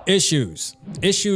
Issues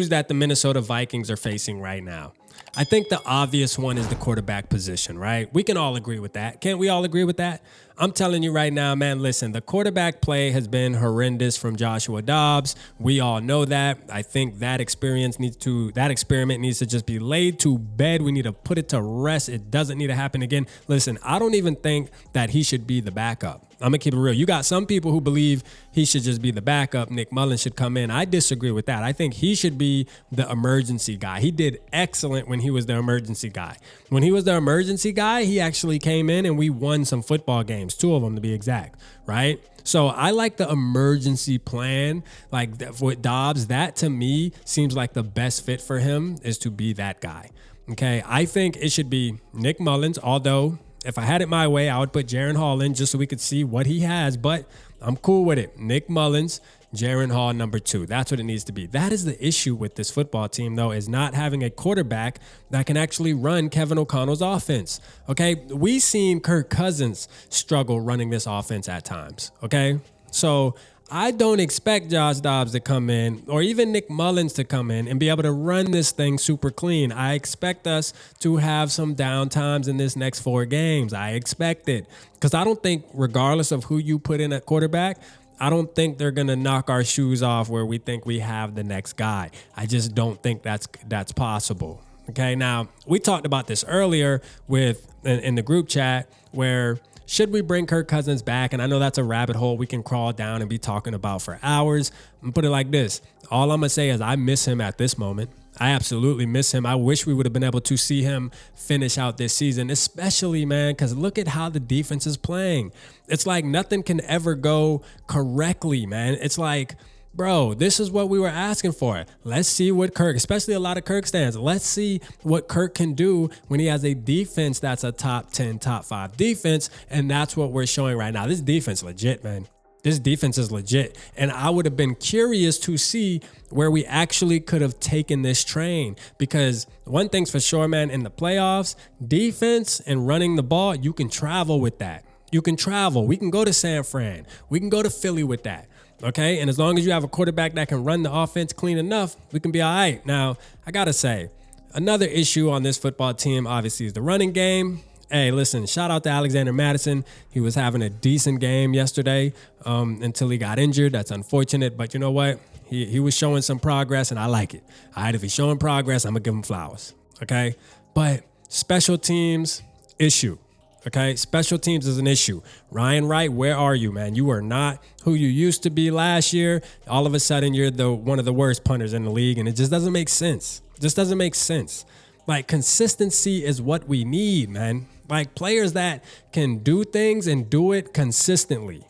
that the Minnesota Vikings are facing right now. I think the obvious one is the quarterback position, right? We can all agree with that. Can't we all agree with that? I'm telling you right now, man, listen, the quarterback play has been horrendous from Joshua Dobbs. We all know that. I think that experiment needs to just be laid to bed. We need to put it to rest. It doesn't need to happen again. Listen, I don't even think that he should be the backup. I'm going to keep it real. You got some people who believe he should just be the backup. Nick Mullen should come in. I disagree with that. I think he should be the emergency guy. He did excellent when he was the emergency guy. When he was the emergency guy, he actually came in and we won some football games, 2 of them to be exact, right? So I like the emergency plan, like with Dobbs. That to me seems like the best fit for him is to be that guy. Okay, I think it should be Nick Mullins, although if I had it my way, I would put Jaren Hall in just so we could see what he has, but I'm cool with it. Nick Mullins, Jaren Hall, number 2. That's what it needs to be. That is the issue with this football team, though, is not having a quarterback that can actually run Kevin O'Connell's offense. Okay, we've seen Kirk Cousins struggle running this offense at times. Okay, so I don't expect Josh Dobbs to come in or even Nick Mullins to come in and be able to run this thing super clean. I expect us to have some down times in this next 4 games. I expect it because I don't think, regardless of who you put in at quarterback, I don't think they're going to knock our shoes off where we think we have the next guy. I just don't think that's possible. Okay, now we talked about this earlier in the group chat where should we bring Kirk Cousins back? And I know that's a rabbit hole we can crawl down and be talking about for hours. I'm going to put it like this. All I'm going to say is I miss him at this moment. I absolutely miss him. I wish we would have been able to see him finish out this season, especially, man, because look at how the defense is playing. It's like nothing can ever go correctly, man. It's like, bro, this is what we were asking for. Let's see what Kirk, especially a lot of Kirk stands, let's see what Kirk can do when he has a defense that's a top 10, top 5 defense, and that's what we're showing right now. This defense legit, man. This defense is legit, and I would have been curious to see where we actually could have taken this train because one thing's for sure, man, in the playoffs, defense and running the ball, you can travel with that. You can travel. We can go to San Fran. We can go to Philly with that. Okay, and as long as you have a quarterback that can run the offense clean enough, we can be all right. Now, I got to say, another issue on this football team, obviously, is the running game. Hey, listen, shout out to Alexander Madison. He was having a decent game yesterday until he got injured. That's unfortunate, but you know what? He was showing some progress, and I like it. All right, if he's showing progress, I'm going to give him flowers, okay? But special teams, issue. Okay, special teams is an issue. Ryan Wright, where are you, man? You are not who you used to be last year. All of a sudden, you're one of the worst punters in the league, and it just doesn't make sense. Just doesn't make sense. Like, consistency is what we need, man. Like, players that can do things and do it consistently.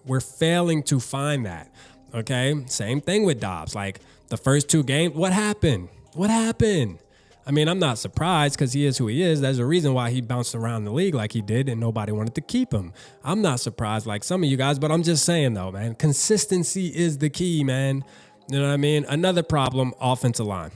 We're failing to find that, okay? Same thing with Dobbs. Like, the first 2 games, what happened? What happened? I mean, I'm not surprised because he is who he is. There's a reason why he bounced around the league like he did and nobody wanted to keep him. I'm not surprised like some of you guys, but I'm just saying though, man, consistency is the key, man. You know what I mean? Another problem, offensive line.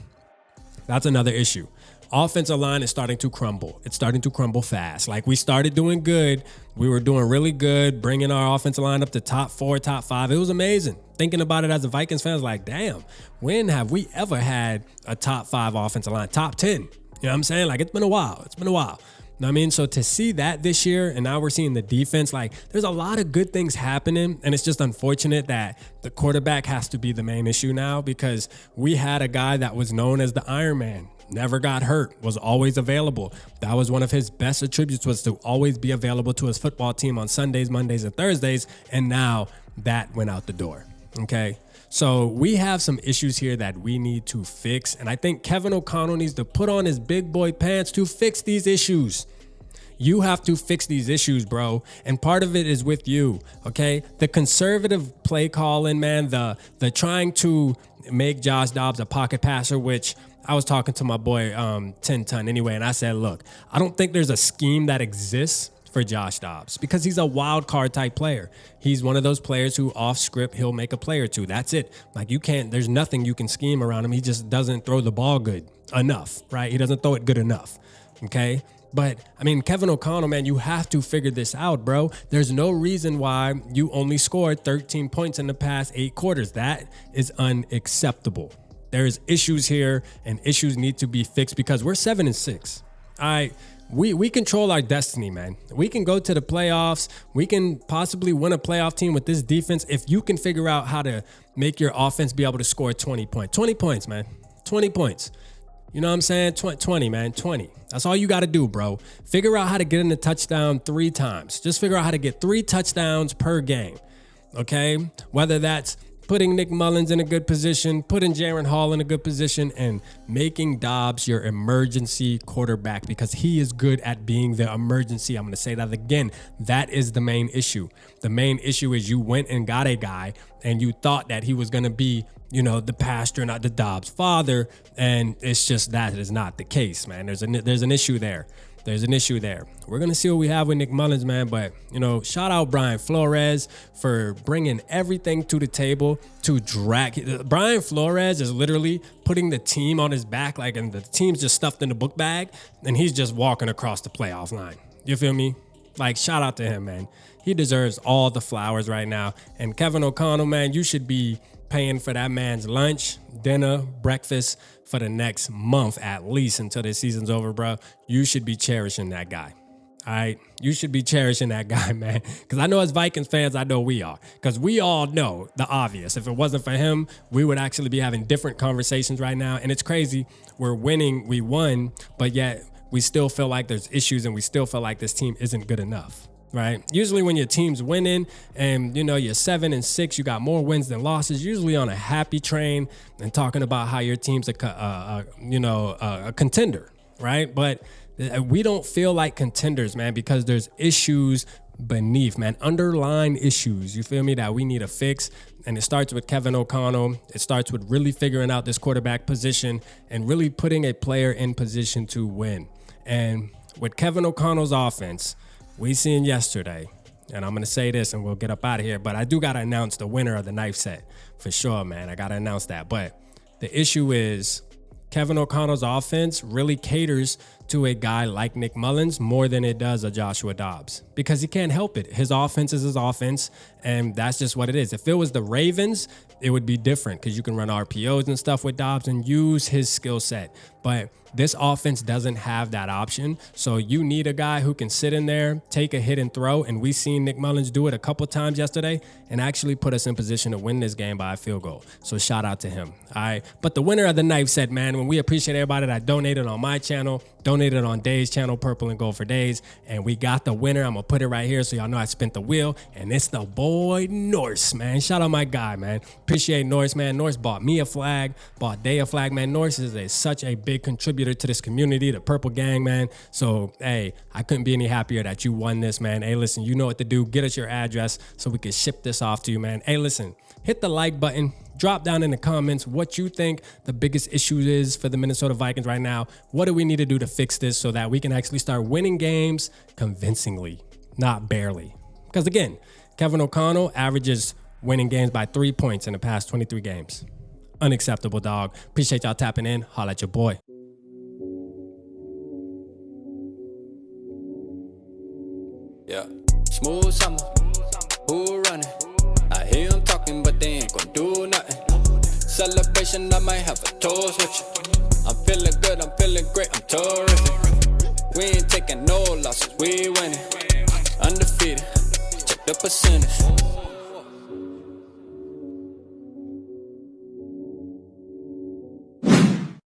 That's another issue. Offensive line is starting to crumble. It's starting to crumble fast. Like we started doing good. We were doing really good, bringing our offensive line up to top 4, top 5. It was amazing. Thinking about it as a Vikings fan, I was like, damn, when have we ever had a top 5 offensive line? Top 10. You know what I'm saying? Like, it's been a while. It's been a while. You know what I mean? So to see that this year, and now we're seeing the defense, like, there's a lot of good things happening, and it's just unfortunate that the quarterback has to be the main issue now because we had a guy that was known as the Iron Man. Never got hurt, was always available. That was one of his best attributes, was to always be available to his football team on Sundays, Mondays, and Thursdays, and now that went out the door. Okay, so we have some issues here that we need to fix, and I think Kevin O'Connell needs to put on his big boy pants to fix these issues. You have to fix these issues, bro, and part of it is with you, okay? The conservative play calling, man, the trying to make Josh Dobbs a pocket passer, which I was talking to my boy 10 Ton anyway, and I said, look, I don't think there's a scheme that exists for Josh Dobbs because he's a wild card type player. He's one of those players who off script, he'll make a play or two. That's it. Like there's nothing you can scheme around him. He just doesn't throw the ball good enough, right? He doesn't throw it good enough, okay? But, I mean, Kevin O'Connell, man, you have to figure this out, bro. There's no reason why you only scored 13 points in the past 8 quarters. That is unacceptable. There's issues here, and issues need to be fixed because we're 7-6. All right, we control our destiny, man. We can go to the playoffs. We can possibly win a playoff team with this defense if you can figure out how to make your offense be able to score 20 points. 20 points, man. 20 points. You know what I'm saying? 20, man, 20. That's all you got to do, bro. Figure out how to get in the touchdown 3 times. Just figure out how to get 3 touchdowns per game, okay? Whether that's putting Nick Mullins in a good position, putting Jaren Hall in a good position, and making Dobbs your emergency quarterback because he is good at being the emergency. I'm going to say that again. That is the main issue. The main issue is you went and got a guy and you thought that he was going to be, you know, the pastor, not the Dobbs father. And it's just that is not the case, man. There's an issue there. There's an issue there. We're going to see what we have with Nick Mullins, man. But, you know, shout out Brian Flores for bringing everything to the table to drag. Brian Flores is literally putting the team on his back, like, and the team's just stuffed in the book bag, and he's just walking across the playoff line. You feel me? Like, shout out to him, man. He deserves all the flowers right now. And Kevin O'Connell, man, you should be paying for that man's lunch, dinner, breakfast for the next month at least until the season's over, bro. You should be cherishing that guy. All right? You should be cherishing that guy, man. Because I know as Vikings fans, I know we are. Because we all know the obvious. If it wasn't for him, we would actually be having different conversations right now. And it's crazy. We're winning. We won. But yet we still feel like there's issues and we still feel like this team isn't good enough. Right? Usually when your team's winning and, you know, you're 7-6, you got more wins than losses, usually on a happy train and talking about how your team's a contender, right? But we don't feel like contenders, man, because there's issues beneath, man, underlying issues, you feel me, that we need to fix. And it starts with Kevin O'Connell. It starts with really figuring out this quarterback position and really putting a player in position to win. And with Kevin O'Connell's offense, we seen yesterday, and I'm going to say this and we'll get up out of here, but I do got to announce the winner of the knife set for sure, man. I got to announce that. But the issue is Kevin O'Connell's offense really caters to a guy like Nick Mullins more than it does a Joshua Dobbs because he can't help it. His offense is his offense, and that's just what it is. If it was the Ravens, it would be different because you can run RPOs and stuff with Dobbs and use his skill set. But this offense doesn't have that option. So you need a guy who can sit in there, take a hit and throw. And we seen Nick Mullins do it a couple times yesterday and actually put us in position to win this game by a field goal. So shout out to him. All right. But the winner of the knife set, man, when we appreciate everybody that donated on my channel, donated on Dave's channel, Purple and Gold for Days. And we got the winner. I'm going to put it right here so y'all know I spent the wheel. And it's the boy Norse, man. Shout out my guy, man. Appreciate Norse, man. Norse bought me a flag, bought Day a flag, man. Norse is such a big contributor to this community, the Purple Gang, man. So, hey, I couldn't be any happier that you won this, man. Hey, listen, you know what to do. Get us your address so we can ship this off to you, man. Hey, listen, hit the like button. Drop down in the comments what you think the biggest issue is for the Minnesota Vikings right now. What do we need to do to fix this so that we can actually start winning games convincingly, not barely? Because, again, Kevin O'Connell averages winning games by 3 points in the past 23 games. Unacceptable, dog. Appreciate y'all tapping in. Holla at your boy. Yeah, smooth summer, who running? I hear them talking, but they ain't gon' do nothing. Celebration, I might have a toast with you. I'm feeling good, I'm feeling great, I'm terrific. We ain't taking no losses, we winning. Undefeated, check the percentage.